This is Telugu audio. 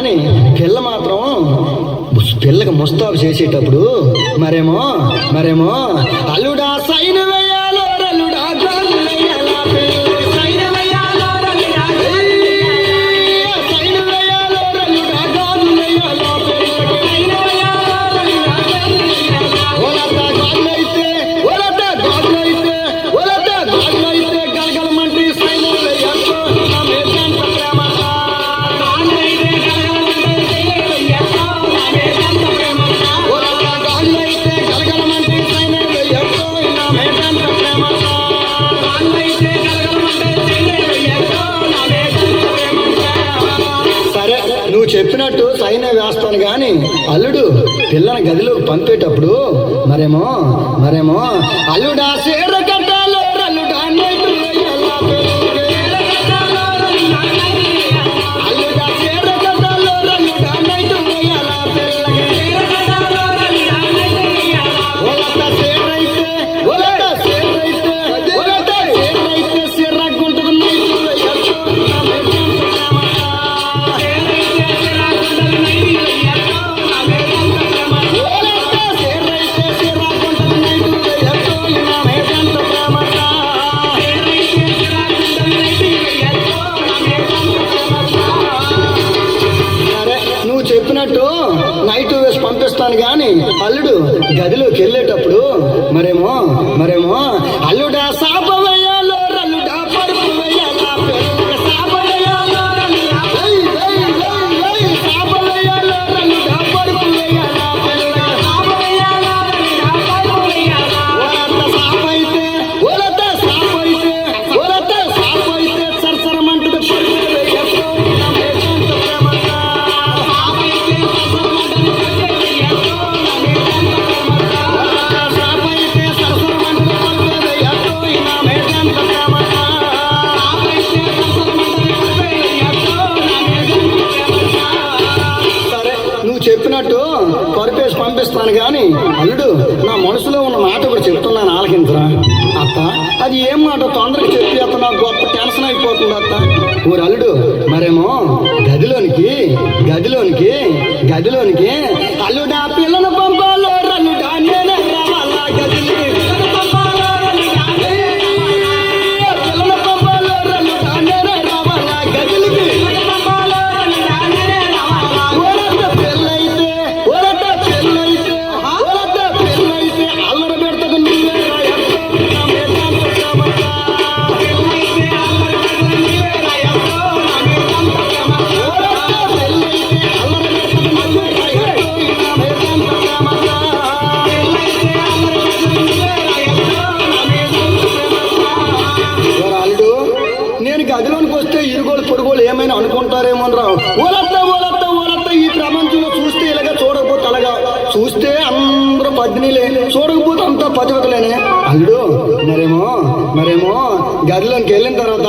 కానీ పిల్లకి ముస్తాబు చేసేటప్పుడు మరేమో అల్లుడా సైన్ వేయాలో రల్లుడా గాజులు వేయాలా పిల్లకి సైన్ వేయాలో రల్లుడా సైన్ వేయాలో రల్లుడా గాజులు వేయాలా పిల్లకి సైన్ వేయాలో రల్లుడా గాజులు వేయాలా ఓలత గాజులైతే గలగలమంటే సైన్ వేయొచ్చు నా మేకంత ప్రేమ నువ్వు చెప్పినట్టు సైనే వేస్తాను కానీ అల్లుడు పిల్లని గదిలోకి పంపేటప్పుడు మరేమో అల్లుడా సేర కట్టాలో రల్లుడా నైటు వేయాలా అల్లుడా సేర కట్టాలో రల్లుడా నైటు వేయాలా ఒలత సేరైతే సిర్రగుంటకు నైటు వేయచ్చు చెప్పినట్టు నైట్ వేసి పంపిస్తాను కానీ అల్లుడు గదిలోకి వెళ్ళేటప్పుడు మరేమో అల్లుడా సాప వేయాలో రల్లుడా పరుపు వేయాలా సాప వేయాలో సాప వేయాలో రల్లుడా పరుపు వేయాలా ఒలత సాప అయితే సరసరమంటది పరుపు వేయచ్చు చెప్పినట్టు పరిపేసి పంపిస్తాను కానీ అల్లుడు నా మనసులో ఉన్న మాట కూడా చెప్తున్నాను ఆలకించరా అత్త అది ఏం మాట తొందరగా చెప్పి అత్త నాకు గొప్ప టెన్షన్ అయిపోతుంది అత్త ఊరు అల్లుడు మరేమో గదిలోనికి అల్లుడా పిల్లను పంపాలో రల్లుడా నేనే రావాలా గదిలోకి గదిలోనికి వస్తే ఇరుగోలు పొరుగోలు ఏమైనా అనుకుంటారేమో రావు ఓలత్త ఈ ప్రపంచంలో చూస్తే ఇలాగా చూడకపోతే అలాగా చూస్తే అందరూ పద్మినిలే చూడకపోతే అంతా పతివతలేనే అల్లుడు మరేమో గదిలోకి వెళ్ళిన తర్వాత